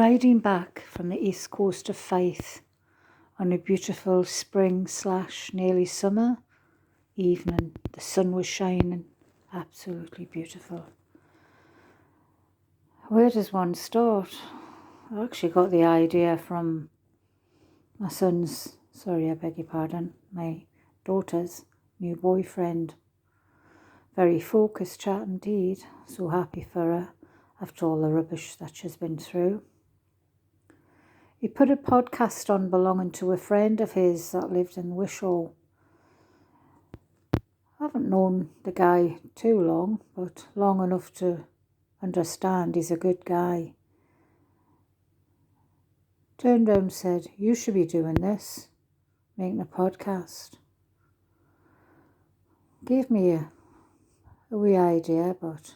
Riding back from the east coast of Fife on a beautiful spring/nearly summer evening, the sun was shining, absolutely beautiful. Where does one start? I actually got the idea from my daughter's new boyfriend. Very focused chat indeed, so happy for her after all the rubbish that she's been through. He put a podcast on belonging to a friend of his that lived in Wishaw. I haven't known the guy too long, but long enough to understand he's a good guy. Turned around and said, "You should be doing this, making a podcast." Gave me a wee idea, but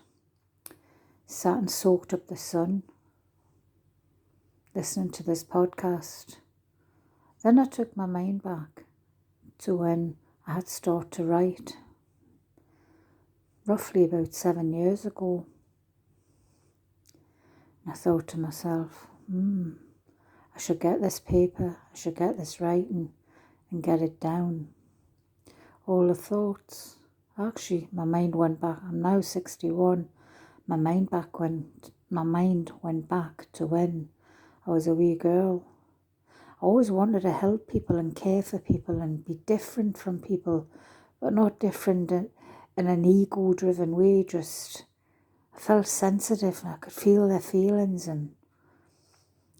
sat and soaked up the sun, listening to this podcast. Then I took my mind back to when I had started to write, roughly about 7 years ago. And I thought to myself, I should get this paper, I should get this writing and get it down. All the thoughts. Actually, my mind went back. I'm now 61. My mind went back to when I was a wee girl. I always wanted to help people and care for people and be different from people, but not different in an ego-driven way. Just I felt sensitive and I could feel their feelings, and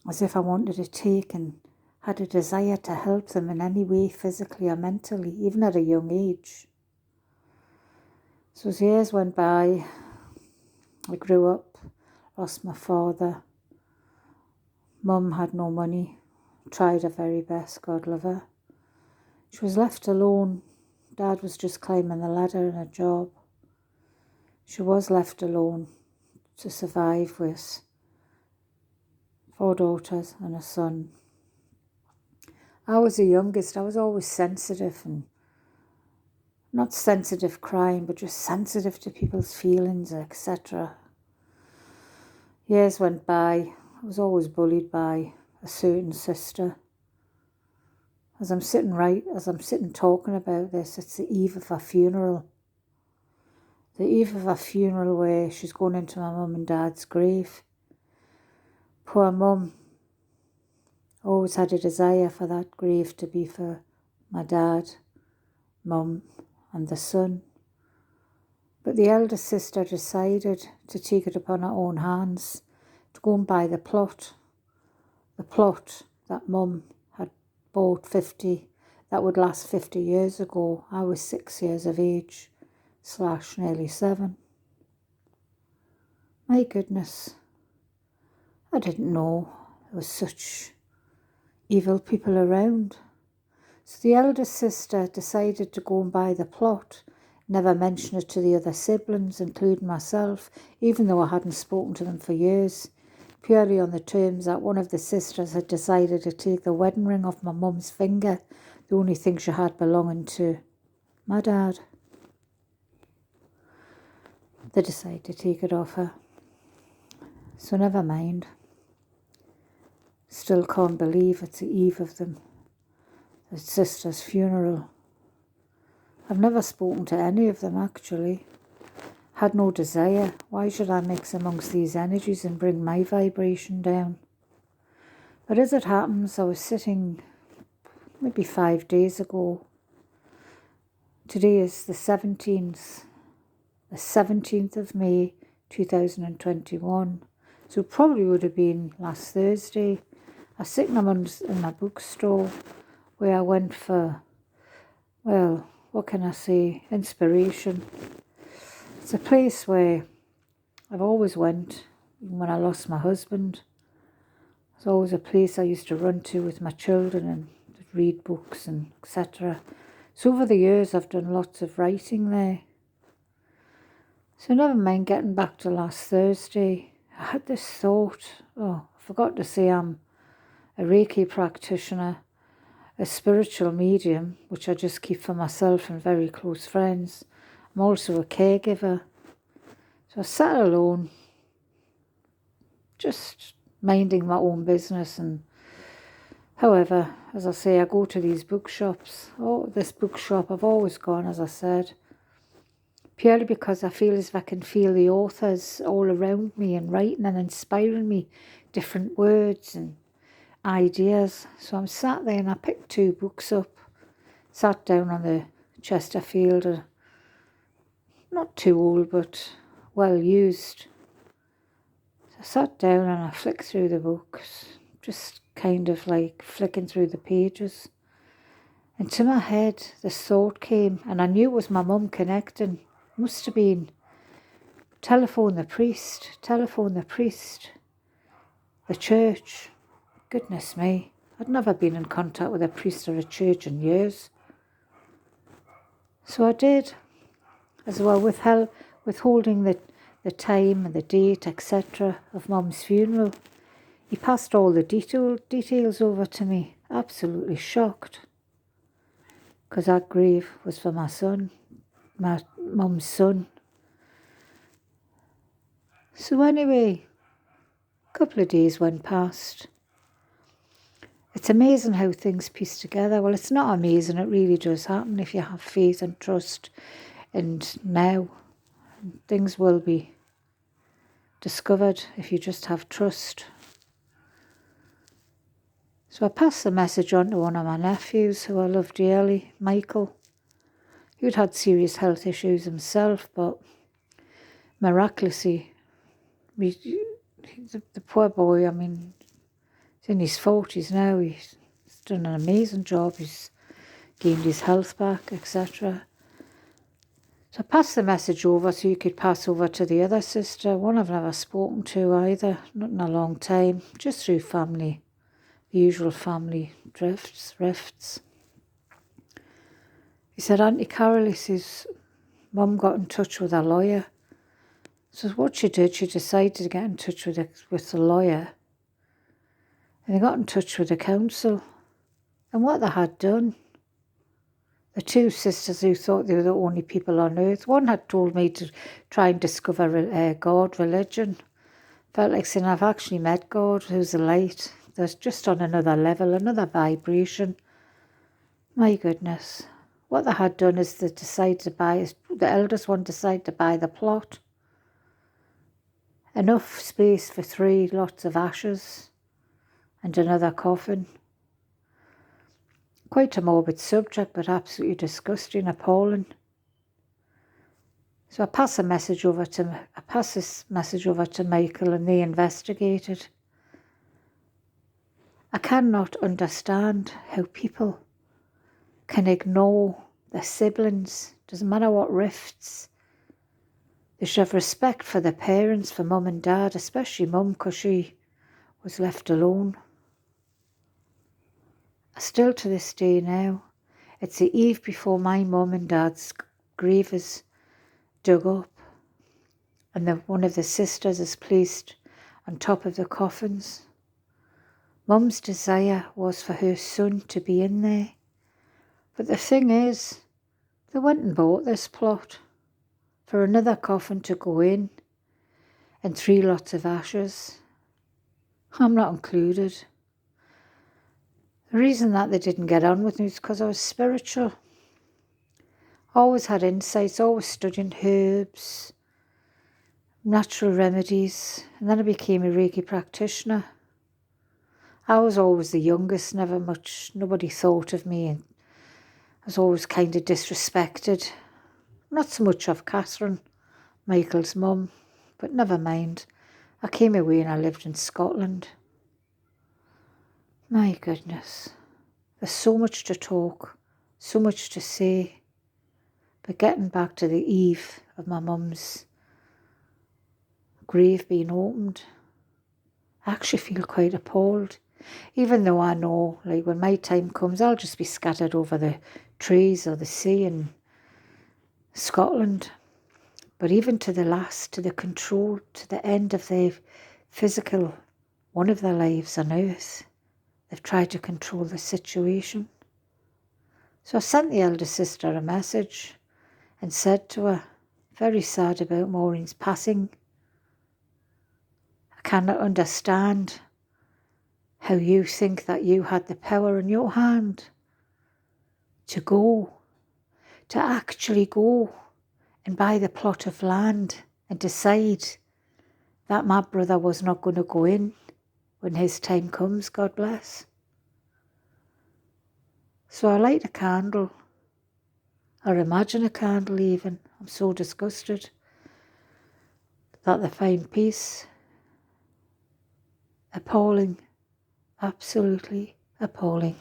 as if I wanted to take and had a desire to help them in any way, physically or mentally, even at a young age. So as years went by, I grew up, lost my father. Mum had no money, tried her very best, God love her. She was left alone. Dad was just climbing the ladder in a job. She was left alone to survive with 4 daughters and a son. I was the youngest. I was always sensitive, and not sensitive crying, but just sensitive to people's feelings, etc. Years went by. I was always bullied by a certain sister. As I'm sitting talking about this, it's the eve of her funeral. The eve of her funeral where she's going into my mum and dad's grave. Poor mum always had a desire for that grave to be for my dad, mum and the son. But the elder sister decided to take it upon her own hands to go and buy the plot that mum had bought that would last 50 years ago. I was 6 years of age / nearly 7. My goodness, I didn't know there was such evil people around. So the eldest sister decided to go and buy the plot, never mention it to the other siblings, including myself, even though I hadn't spoken to them for years, purely on the terms that one of the sisters had decided to take the wedding ring off my mum's finger, the only thing she had belonging to my dad. They decided to take it off her. So never mind. Still can't believe it's the eve of the sister's funeral. I've never spoken to any of them actually. Had no desire. Why should I mix amongst these energies and bring my vibration down? But as it happens, I was sitting maybe 5 days ago. Today is the 17th of May 2021. So it probably would have been last Thursday. I was sitting in my bookstore where I went for, well, what can I say, inspiration. It's a place where I've always went, even when I lost my husband. It's always a place I used to run to with my children and read books and etc. So over the years I've done lots of writing there. So never mind getting back to last Thursday. I had this thought, I forgot to say I'm a Reiki practitioner, a spiritual medium, which I just keep for myself and very close friends. I'm also a caregiver. So I sat alone, just minding my own business. And however, as I say, I go to these bookshops. Oh, this bookshop I've always gone, as I said, purely because I feel as if I can feel the authors all around me and writing and inspiring me different words and ideas. So I'm sat there and I picked 2 books up, sat down on the Chesterfield, not too old but well used. So I sat down and I flicked through the books, just kind of like flicking through the pages. And to my head this thought came, and I knew it was my mum connecting. Must have been telephone the priest, the church. Goodness me, I'd never been in contact with a priest or a church in years. So I did, as well, withholding the time and the date, etc. of Mum's funeral. He passed all the details over to me, absolutely shocked, because that grave was for my son, my mum's son. So anyway, a couple of days went past. It's amazing how things piece together. Well, it's not amazing, it really does happen if you have faith and trust. And now things will be discovered if you just have trust. So I passed the message on to one of my nephews who I love dearly, Michael. He'd had serious health issues himself, but miraculously, the poor boy, I mean, he's in his 40s now, he's done an amazing job, he's gained his health back, etc. So I passed the message over so you could pass over to the other sister, one I've never spoken to either, not in a long time, just through family, the usual family rifts. He said, Auntie Carol, he says, Mum got in touch with a lawyer. So what she did, she decided to get in touch with the lawyer. And they got in touch with the council. And what they had done, the 2 sisters who thought they were the only people on earth, one had told me to try and discover God, religion. Felt like saying, I've actually met God, who's a light. There's just on another level, another vibration. My goodness. What they had done is they decided to buy, the eldest one decided to buy the plot. Enough space for 3 lots of ashes and another coffin. Quite a morbid subject, but absolutely disgusting, appalling. So I passed this message over to Michael, and they investigated. I cannot understand how people can ignore their siblings, doesn't matter what rifts. They should have respect for their parents, for mum and dad, especially mum, because she was left alone. Still to this day now, it's the eve before my mum and dad's grave is dug up, and one of the sisters is placed on top of the coffins. Mum's desire was for her son to be in there. But the thing is, they went and bought this plot for another coffin to go in and 3 lots of ashes. I'm not included. The reason that they didn't get on with me is because I was spiritual. Always had insights, always studying herbs, natural remedies, and then I became a Reiki practitioner. I was always the youngest, nobody thought of me, and I was always kind of disrespected. Not so much of Catherine, Michael's mum, but never mind. I came away and I lived in Scotland. My goodness, there's so much to talk, so much to say. But getting back to the eve of my mum's grave being opened, I actually feel quite appalled. Even though I know, like, when my time comes, I'll just be scattered over the trees or the sea in Scotland. But even to the last, to the control, to the end of their physical, one of their lives on earth, they've tried to control the situation. So I sent the elder sister a message and said to her, very sad about Maureen's passing. I cannot understand how you think that you had the power in your hand to go, to actually go and buy the plot of land and decide that my brother was not going to go in when his time comes, God bless. So I light a candle, or imagine a candle even. I'm so disgusted that they find peace. Appalling, absolutely appalling.